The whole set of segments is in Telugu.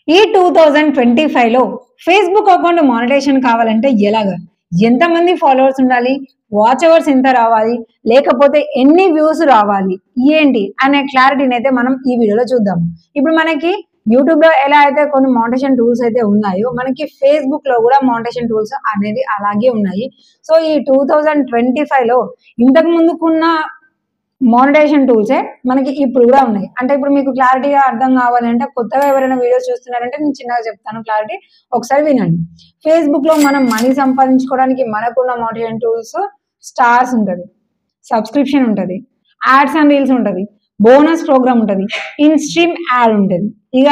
ఈ 2025 లో ఫేస్బుక్ అకౌంట్ మానిటైజేషన్ కావాలంటే ఎలాగా? ఎంతమంది ఫాలోవర్స్ ఉండాలి? వాచ్ అవర్స్ ఎంత రావాలి? లేకపోతే ఎన్ని వ్యూస్ రావాలి? ఏంటి అనే క్లారిటీని అయితే మనం ఈ వీడియోలో చూద్దాం. ఇప్పుడు మనకి యూట్యూబ్ లో ఎలా అయితే కొన్ని మానిటైజేషన్ టూల్స్ అయితే ఉన్నాయో, మనకి ఫేస్బుక్ లో కూడా మానిటైజేషన్ టూల్స్ అనేది అలాగే ఉన్నాయి. సో ఈ 2025 లో ఇంతకు ముందుకున్న మానిటైజేషన్ టూల్సే మనకి ఇప్పుడు కూడా ఉన్నాయి. అంటే ఇప్పుడు మీకు క్లారిటీగా అర్థం కావాలంటే, కొత్తగా ఎవరైనా వీడియోస్ చూస్తున్నారంటే నేను చిన్నగా చెప్తాను క్లారిటీ, ఒకసారి వినండి. ఫేస్బుక్ లో మనం మనీ సంపాదించుకోవడానికి మనకున్న మానిటైజేషన్ టూల్స్ స్టార్స్ ఉంటది, సబ్స్క్రిప్షన్ ఉంటది, యాడ్స్ అండ్ రీల్స్ ఉంటది, బోనస్ ప్రోగ్రామ్ ఉంటది, ఇన్స్ట్రీమ్ యాడ్ ఉంటది. ఇక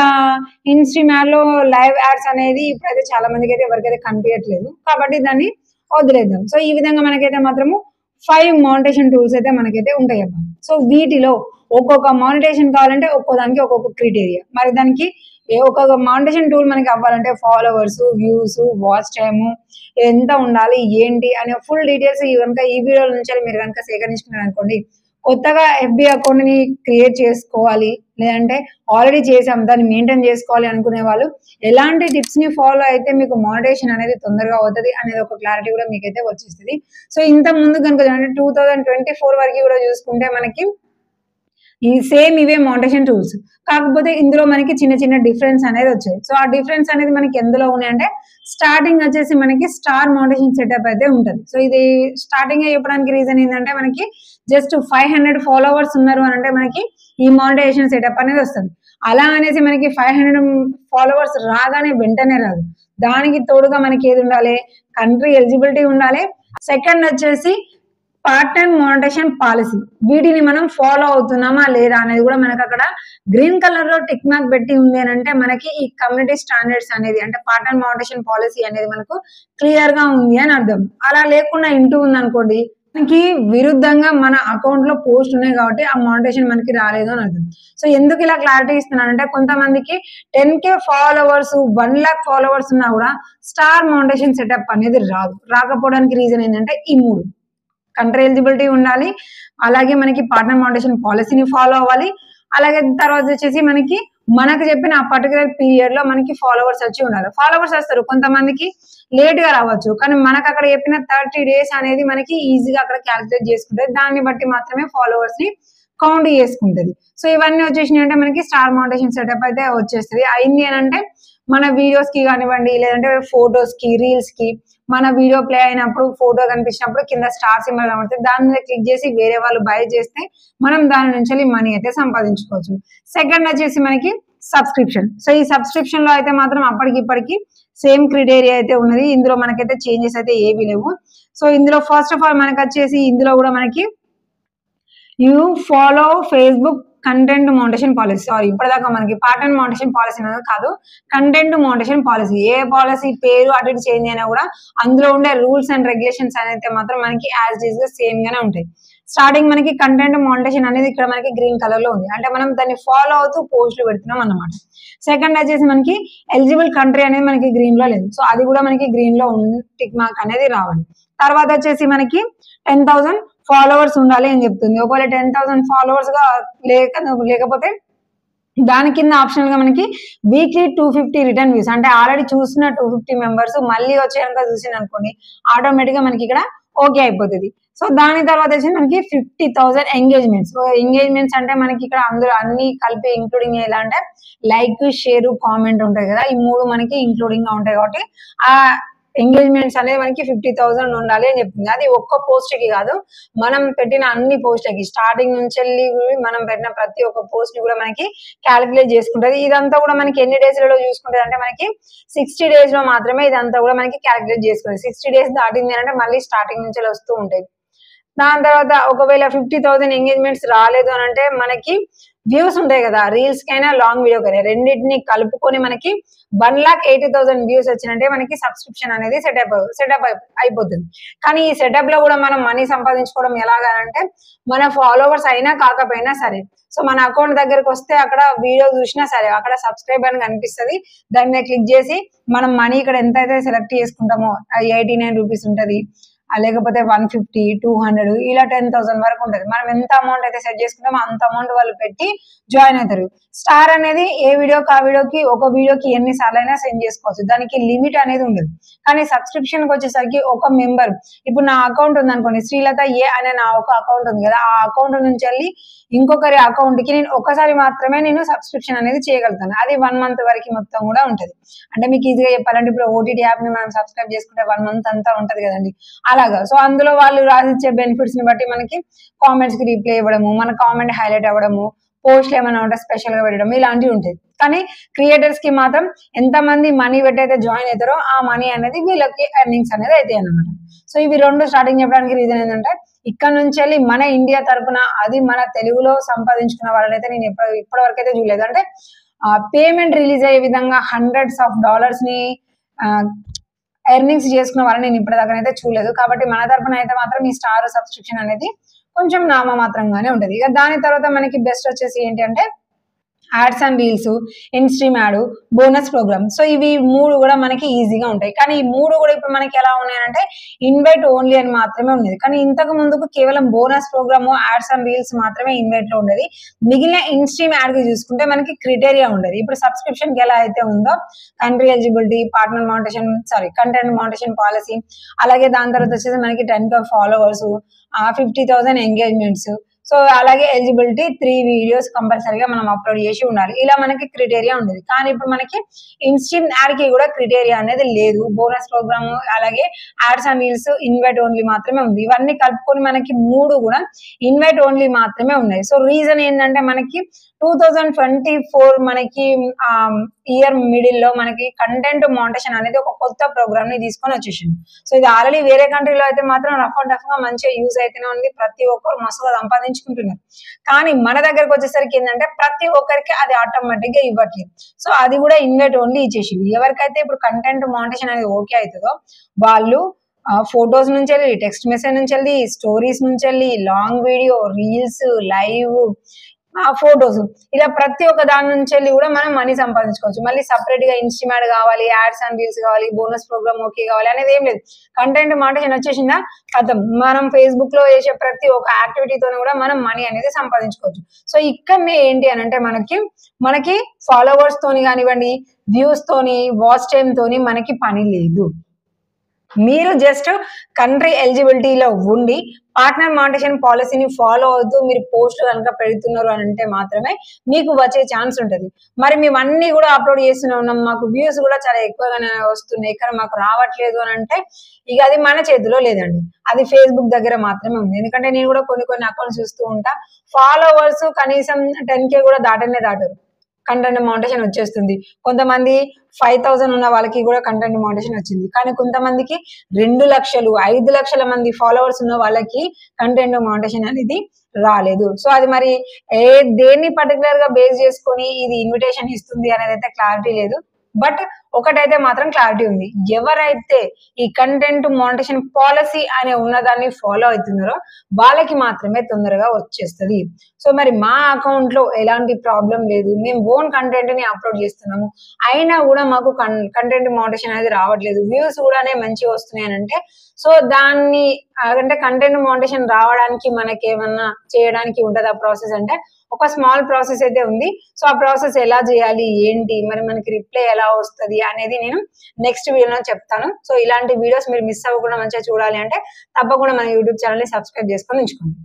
ఇన్స్ట్రీమ్ యాడ్ లో లైవ్ యాడ్స్ అనేది ఇప్పుడైతే చాలా మందికి అయితే ఎవరికైతే కనిపించట్లేదు, కాబట్టి దాన్ని వదిలేద్దాం. సో ఈ విధంగా మనకైతే మాత్రము 5 మానిటైజేషన్ టూల్స్ అయితే మనకైతే ఉంటాయి అబ్బా. సో వీటిలో ఒక్కొక్క మానిటైజేషన్ కావాలంటే ఒక్కో దానికి ఒక్కొక్క క్రైటీరియా. మరి దానికి ఒక్కొక్క మానిటైజేషన్ టూల్ మనకి అవ్వాలంటే ఫాలోవర్స్, వ్యూస్, వాచ్ టైమ్ ఎంత ఉండాలి, ఏంటి అనే ఫుల్ డీటెయిల్స్ కనుక ఈ వీడియో నుంచి మీరు కనుక సేకరించుకున్నారు అనుకోండి, కొత్తగా ఎఫ్బి అకౌంట్ ని క్రియేట్ చేసుకోవాలి, లేదంటే ఆల్రెడీ చేసాం దాన్ని మెయింటైన్ చేసుకోవాలి అనుకునే వాళ్ళు ఎలాంటి టిప్స్ ని ఫాలో అయితే మీకు మానిటైజేషన్ అనేది తొందరగా అవుతుంది అనేది ఒక క్లారిటీ కూడా మీకైతే వచ్చేస్తుంది. సో ఇంత ముందు కనుక 2024 వరకు కూడా చూసుకుంటే మనకి ఈ సేమ్ ఇవే మానిటైజేషన్ టూల్స్, కాకపోతే ఇందులో మనకి చిన్న చిన్న డిఫరెన్స్ అనేది వచ్చాయి. సో ఆ డిఫరెన్స్ అనేది మనకి ఎందులో ఉన్నాయంటే, స్టార్టింగ్ వచ్చేసి మనకి స్టార్ మానిటైజేషన్ సెటప్ అయితే ఉంటుంది. సో ఇది స్టార్టింగ్ చెప్పడానికి రీజన్ ఏంటంటే, మనకి జస్ట్ 500 ఫాలోవర్స్ ఉన్నారు అని అంటే మనకి ఈ మానిటైజేషన్ సెటప్ అనేది వస్తుంది. అలా అనేసి మనకి 500 ఫాలోవర్స్ రాగానే వెంటనే రాదు. దానికి తోడుగా మనకి ఏది ఉండాలి, కంట్రీ ఎలిజిబిలిటీ ఉండాలి. సెకండ్ వచ్చేసి పార్ట్నర్ మానిటైజేషన్ పాలసీ, వీటిని మనం ఫాలో అవుతున్నామా లేదా అనేది కూడా మనకు అక్కడ గ్రీన్ కలర్ లో టిక్ మార్క్ పెట్టి ఉంది అని అంటే మనకి ఈ కమ్యూనిటీ స్టాండర్డ్స్ అనేది, అంటే పార్ట్నర్ మానిటైజేషన్ పాలసీ అనేది మనకు క్లియర్ గా ఉంది అని అర్థం. అలా లేకుండా ఇంటూ ఉంది అనుకోండి, మనకి విరుద్ధంగా మన అకౌంట్ లో పోస్ట్ ఉన్నాయి కాబట్టి ఆ మానిటైజేషన్ మనకి రాలేదు అని అర్థం. సో ఎందుకు ఇలా క్లారిటీ ఇస్తున్నానంటే, కొంతమందికి 10K ఫాలోవర్స్, 1 lakh ఫాలోవర్స్ ఉన్నా కూడా స్టార్ మానిటైజేషన్ సెటప్ అనేది రాకపోవడానికి రీజన్ ఏంటంటే ఈ మూడు: కంట్రీ ఎలిజిబిలిటీ ఉండాలి, అలాగే మనకి పార్ట్నర్ మానిటైజేషన్ పాలసీని ఫాలో అవ్వాలి, అలాగే తర్వాత వచ్చేసి మనకు చెప్పిన ఆ పర్టికులర్ పీరియడ్ లో మనకి ఫాలోవర్స్ వచ్చి ఉండాలి. ఫాలోవర్స్ వస్తారు, కొంతమందికి లేట్ గా రావచ్చు, కానీ మనకు అక్కడ చెప్పిన 30 days అనేది మనకి ఈజీగా అక్కడ క్యాలిక్యులేట్ చేసుకుంటుంది. దాన్ని బట్టి మాత్రమే ఫాలోవర్స్ ని కౌంట్ చేసుకుంటది. సో ఇవన్నీ వచ్చేసినాయి అంటే మనకి స్టార్ మానిటైజేషన్ సెటప్ అయితే వచ్చేస్తుంది. అయింది అని అంటే మన వీడియోస్ కి కానివ్వండి, లేదంటే ఫోటోస్ కి, రీల్స్ కి, మన వీడియో ప్లే అయినప్పుడు ఫోటో కనిపించినప్పుడు కింద స్టార్ సింబల్ కనబడుతుంది, దాని మీద క్లిక్ చేసి వేరే వాళ్ళు బై చేస్తే మనం దాని నుంచి మనీ అయితే సంపాదించుకోవచ్చు. సెకండ్ వచ్చేసి మనకి సబ్స్క్రిప్షన్. సో ఈ సబ్స్క్రిప్షన్ లో అయితే మాత్రం అప్పటికిప్పటికి సేమ్ క్రైటీరియా అయితే ఉన్నది. ఇందులో మనకైతే చేంజెస్ అయితే ఏవి లేవు. సో ఇందులో ఫస్ట్ ఆఫ్ ఆల్ మనకి వచ్చేసి ఇందులో కూడా మనకి you follow Facebook content monetization policy, sorry ఇప్పటిదాకా మనకి పార్ట్నర్ మానిటైజేషన్ పాలసీ అనేది కాదు, కంటెంట్ మానిటైజేషన్ పాలసీ. ఏ పాలసీ పేరు అటు ఇటు చేంజ్ అయినా కూడా అందులో ఉండే రూల్స్ అండ్ రెగ్యులేషన్స్ అయితే మాత్రం మనకి యాజ్ ఈజ్ గా సేమ్ గానే ఉంటాయి. స్టార్టింగ్ మనకి కంటెంట్ మానిటైజేషన్ అనేది ఇక్కడ మనకి గ్రీన్ కలర్ లో ఉంది, అంటే మనం దాన్ని ఫాలో అవుతూ పోస్టులు పెడుతున్నాం అన్నమాట. సెకండ్ వచ్చేసి మనకి ఎలిజిబుల్ కంట్రీ అనేది మనకి గ్రీన్ లో లేదు, సో అది కూడా మనకి గ్రీన్ లో టిక్ మార్క్ అనేది రావాలి. తర్వాత వచ్చేసి మనకి 10,000 ఫాలోవర్స్ ఉండాలి అని చెప్తుంది. ఒకవేళ 10,000 ఫాలోవర్స్ గా లేకపోతే దాని కింద ఆప్షనల్ గా మనకి వీక్లీ 250 రిటర్న్ వ్యూస్, అంటే ఆల్రెడీ చూసిన 250 మెంబర్స్ మళ్ళీ వచ్చేయక చూసింది అనుకోండి, ఆటోమేటిక్ గా మనకి ఇక్కడ ఓకే అయిపోతుంది. సో దాని తర్వాత వచ్చి మనకి 50,000 ఎంగేజ్మెంట్స్. ఎంగేజ్మెంట్స్ అంటే మనకి ఇక్కడ అందులో అన్ని కలిపి ఇంక్లూడింగ్ ఎలా అంటే లైక్, షేర్, కామెంట్ ఉంటాయి కదా, ఈ మూడు మనకి ఇంక్లూడింగ్ గా ఉంటాయి. కాబట్టి ఆ ఎంగేజ్మెంట్స్ అనేది మనకి 50,000 ఉండాలి అని చెప్తుంది. అది ఒక్క పోస్ట్ కి కాదు, మనం పెట్టిన అన్ని పోస్ట్లకి స్టార్టింగ్ నుంచి వెళ్ళి మనం పెట్టిన ప్రతి ఒక్క పోస్ట్ ని కూడా మనకి క్యాలిక్యులేట్ చేసుకుంటది. ఇదంతా కూడా మనకి ఎన్ని డేస్ లో చూసుకుంటది అంటే మనకి 60 days లో మాత్రమే ఇదంతా కూడా మనకి క్యాలిక్యులేట్ చేసుకుంటది. 60 days దాటింది అంటే మళ్ళీ స్టార్టింగ్ నుంచి వస్తూ ఉంటాయి. దాని తర్వాత ఒకవేళ 50,000 ఎంగేజ్మెంట్స్ రాలేదు అని అంటే మనకి వ్యూస్ ఉంటాయి కదా, రీల్స్ కైనా లాంగ్ వీడియో కైనా రెండింటిని కలుపుకొని మనకి 1,80,000 వ్యూస్ వచ్చినంటే మనకి సబ్స్క్రిప్షన్ అనేది సెటప్ అయిపోతుంది. కానీ ఈ సెటప్ లో కూడా మనం మనీ సంపాదించుకోవడం ఎలాగంటే, మన ఫాలోవర్స్ అయినా కాకపోయినా సరే, సో మన అకౌంట్ దగ్గరకు వస్తే అక్కడ వీడియో చూసినా సరే అక్కడ సబ్స్క్రైబ్ అని కనిపిస్తుంది, దాని మీద క్లిక్ చేసి మనం మనీ ఇక్కడ ఎంత అయితే సెలెక్ట్ చేసుకుంటామో అది 89 రూపీస్ ఉంటది, లేకపోతే 150, 200 ఇలా 10,000 వరకు ఉంటుంది. మనం ఎంత అమౌంట్ అయితే సెట్ చేసుకుంటామో అంత అమౌంట్ వాళ్ళు పెట్టి జాయిన్ అవుతారు. స్టార్ అనేది ఏ వీడియోకి ఆ వీడియోకి ఒక వీడియోకి ఎన్నిసార్లు అయినా సెండ్ చేసుకోవచ్చు, దానికి లిమిట్ అనేది ఉండదు. కానీ సబ్స్క్రిప్షన్ కి వచ్చేసరికి ఒక మెంబర్, ఇప్పుడు నా అకౌంట్ ఉంది అనుకోండి, శ్రీలత ఏ అనే నా ఒక అకౌంట్ ఉంది కదా, ఆ అకౌంట్ నుంచి వెళ్ళి ఇంకొకరి అకౌంట్ కి నేను ఒకసారి మాత్రమే నేను సబ్స్క్రిప్షన్ అనేది చేయగలుగుతాను. అది 1 మంత్ వరకు మొత్తం కూడా ఉంటది. అంటే మీకు ఈజీగా చెప్పాలంటే ఇప్పుడు ఓటీటీ యాప్ ని మనం సబ్స్క్రైబ్ చేసుకుంటే 1 మంత్ అంతా ఉంటది కదండి, అలాగా. సో అందులో వాళ్ళు రాసిచ్చే బెనిఫిట్స్ ని బట్టి మనకి కామెంట్స్ కి రిప్లై ఇవ్వడము, మన కామెంట్ హైలైట్ అవ్వడము, పోస్ట్లు ఏమైనా ఉంటే స్పెషల్ గా పెట్టడం, ఇలాంటివి ఉంటాయి. కానీ క్రియేటర్స్ కి మాత్రం ఎంత మంది మనీ పెట్టి అయితే జాయిన్ అవుతారో ఆ మనీ అనేది వీళ్ళకి ఎర్నింగ్స్ అనేది అవుతాయి అన్నమాట. సో ఇవి రెండు స్టార్టింగ్ చెప్పడానికి రీజన్ ఏంటంటే, ఇక్కడ నుంచి వెళ్ళి మన ఇండియా తరపున అది మన తెలుగులో సంపాదించుకున్న వాళ్ళనైతే నేను ఇప్పటి వరకు అయితే చూడలేదు. అంటే పేమెంట్ రిలీజ్ అయ్యే విధంగా హండ్రెడ్స్ ఆఫ్ డాలర్స్ ని ఎర్నింగ్స్ చేసుకున్న వాళ్ళని నేను ఇప్పటిదాకా అయితే చూడలేదు. కాబట్టి మన తరపున అయితే మాత్రం ఈ స్టార్ సబ్స్క్రిప్షన్ అనేది కొంచెం నామమాత్రంగానే ఉంటది. ఇక దాని తర్వాత మనకి బెస్ట్ వచ్చేసి ఏంటి అంటే ads and reels, instream ad, bonus program. So ఇవి 3 కూడా మనకి ఈజీగా ఉంటాయి. కానీ ఈ 3 కూడా ఇప్పుడు మనకి ఎలా ఉన్నాయంటే ఇన్వైట్ ఓన్లీ అని మాత్రమే ఉండేది. కానీ ఇంతకు ముందుకు కేవలం bonus program, ads and reels మాత్రమే ఇన్వైట్ లో ఉండేది. మిగిలిన ఇన్స్ట్రీమ్ యాడ్ కి చూసుకుంటే మనకి క్రైటీరియా ఉండేది. ఇప్పుడు సబ్స్క్రిప్షన్ కి ఎలా అయితే ఉందో country eligibility, partner మౌంటేషన్ content మౌంటేషన్ policy, అలాగే దాని తర్వాత వచ్చేసి మనకి 10,000 ఫాలోవర్స్, 50,000 ఎంగేజ్మెంట్స్, సో అలాగే ఎలిజిబిలిటీ 3 వీడియోస్ కంపల్సరీగా మనం అప్లోడ్ చేసి ఉండాలి, ఇలా మనకి క్రైటీరియా ఉండేది. కానీ ఇప్పుడు మనకి ఇన్స్ట్రీమ్ యాడ్ కి కూడా క్రైటీరియా అనేది లేదు. బోనస్ ప్రోగ్రామ్ అలాగే ads and reels invite only మాత్రమే ఉంది. ఇవన్నీ కలుపుకొని మనకి 3 కూడా ఇన్వైట్ ఓన్లీ మాత్రమే ఉన్నాయి. సో రీజన్ ఏంటంటే మనకి 2024 మనకి ఇయర్ మిడిల్ లో మనకి కంటెంట్ మౌంటేషన్ అనేది ఒక కొత్త ప్రోగ్రామ్ ని తీసుకొని వచ్చేసింది. సో ఇది ఆల్రెడీ వేరే కంట్రీలో అయితే మాత్రం రఫ్ అండ్ టఫ్ గా మంచిగా యూజ్ అయితేనే ఉంది, ప్రతి ఒక్కరు మస్తుగా సంపాదించుకుంటున్నారు. కానీ మన దగ్గరకు వచ్చేసరికి ఏంటంటే ప్రతి ఒక్కరికి అది ఆటోమేటిక్ గా ఇవ్వట్లేదు. సో అది కూడా ఇన్వైట్ ఓన్లీ ఇచ్చేసింది. ఎవరికైతే ఇప్పుడు కంటెంట్ మౌంటేషన్ అనేది ఓకే అవుతుందో వాళ్ళు ఫొటోస్ నుంచి వెళ్ళి, టెక్స్ట్ మెసేజ్ నుంచి వెళ్ళి, స్టోరీస్ నుంచి వెళ్ళి, long video, reels, live, photos, ఇలా ప్రతి ఒక్క దాని నుంచి వెళ్ళి కూడా మనం మనీ సంపాదించుకోవచ్చు. మళ్ళీ సపరేట్ గా ఇన్స్ట్రీమ్ యాడ్ కావాలి, యాడ్స్ అండ్ రీల్స్ కావాలి, బోనస్ ప్రోగ్రామ్ ఓకే కావాలి అనేది ఏం లేదు. కంటెంట్ మౌంటేషన్ వచ్చేసిందా కథం, మనం ఫేస్బుక్ లో చేసే ప్రతి ఒక్క యాక్టివిటీతో కూడా మనం మనీ అనేది సంపాదించుకోవచ్చు. సో ఇక్కడనే ఏంటి అని అంటే మనకి ఫాలోవర్స్ తోని కానివ్వండి, వ్యూస్ తోని, వాచ్ టైమ్ తోని మనకి పని లేదు. మీరు జస్ట్ కంట్రీ ఎలిజిబిలిటీలో ఉండి పార్ట్నర్ మౌంటేషన్ పాలసీని ఫాలో అవుతూ మీరు పోస్ట్ కనుక పెడుతున్నారు అని అంటే మాత్రమే మీకు వచ్చే ఛాన్స్ ఉంటుంది. మరి మేము అన్ని కూడా అప్లోడ్ చేస్తూనే ఉన్నాం, మాకు వ్యూస్ కూడా చాలా ఎక్కువగానే వస్తున్నాయి, కానీ మాకు రావట్లేదు అని అంటే ఇక అది మన చేతిలో లేదండి, అది ఫేస్బుక్ దగ్గర మాత్రమే ఉంది. ఎందుకంటే నేను కూడా కొన్ని అకౌంట్స్ చూస్తూ ఉంటా, ఫాలోవర్స్ కనీసం 10K కూడా దాటరు, కంటెంట్ మౌంటేషన్ వచ్చేస్తుంది. కొంతమంది 5,000 ఉన్న వాళ్ళకి కూడా కంటెంట్ మౌంటేషన్ వచ్చింది. కానీ కొంతమందికి 2 లక్షలు 5 లక్షల మంది ఫాలోవర్స్ ఉన్న వాళ్ళకి కంటెంట్ మౌంటేషన్ అనేది రాలేదు. సో అది మరి దేన్ని పర్టికులర్ గా బేస్ చేసుకొని ఇది ఇన్విటేషన్ ఇస్తుంది అనేది అయితే క్లారిటీ లేదు. బట్ ఒకటైతే మాత్రం క్లారిటీ ఉంది, ఎవరైతే ఈ కంటెంట్ మౌంటేషన్ పాలసీ అనే ఉన్నదాన్ని ఫాలో అవుతున్నారో వాళ్ళకి మాత్రమే తొందరగా వచ్చేస్తుంది. సో మరి మా అకౌంట్ లో ఎలాంటి ప్రాబ్లం లేదు, మేము ఓన్ కంటెంట్ ని అప్లోడ్ చేస్తున్నాము, అయినా కూడా మాకు కంటెంట్ మౌంటేషన్ అనేది రావట్లేదు, వ్యూస్ కూడానే మంచిగా వస్తున్నాయి అని అంటే, సో దాన్ని అంటే కంటెంట్ మౌంటేషన్ రావడానికి మనకి ఏమన్నా చేయడానికి ఉంటుందా ప్రాసెస్ అంటే ఒక స్మాల్ ప్రాసెస్ అయితే ఉంది. సో ఆ ప్రాసెస్ ఎలా చేయాలి ఏంటి, మరి మనకి రిప్లై ఎలా వస్తుంది అనేది నేను నెక్స్ట్ వీడియోలో చెప్తాను. సో ఇలాంటి వీడియోస్ మీరు మిస్ అవ్వకుండా మంచిగా చూడాలి అంటే తప్పకుండా మన యూట్యూబ్ ఛానల్ ని సబ్స్క్రైబ్ చేసుకొని ఉంచుకోండి.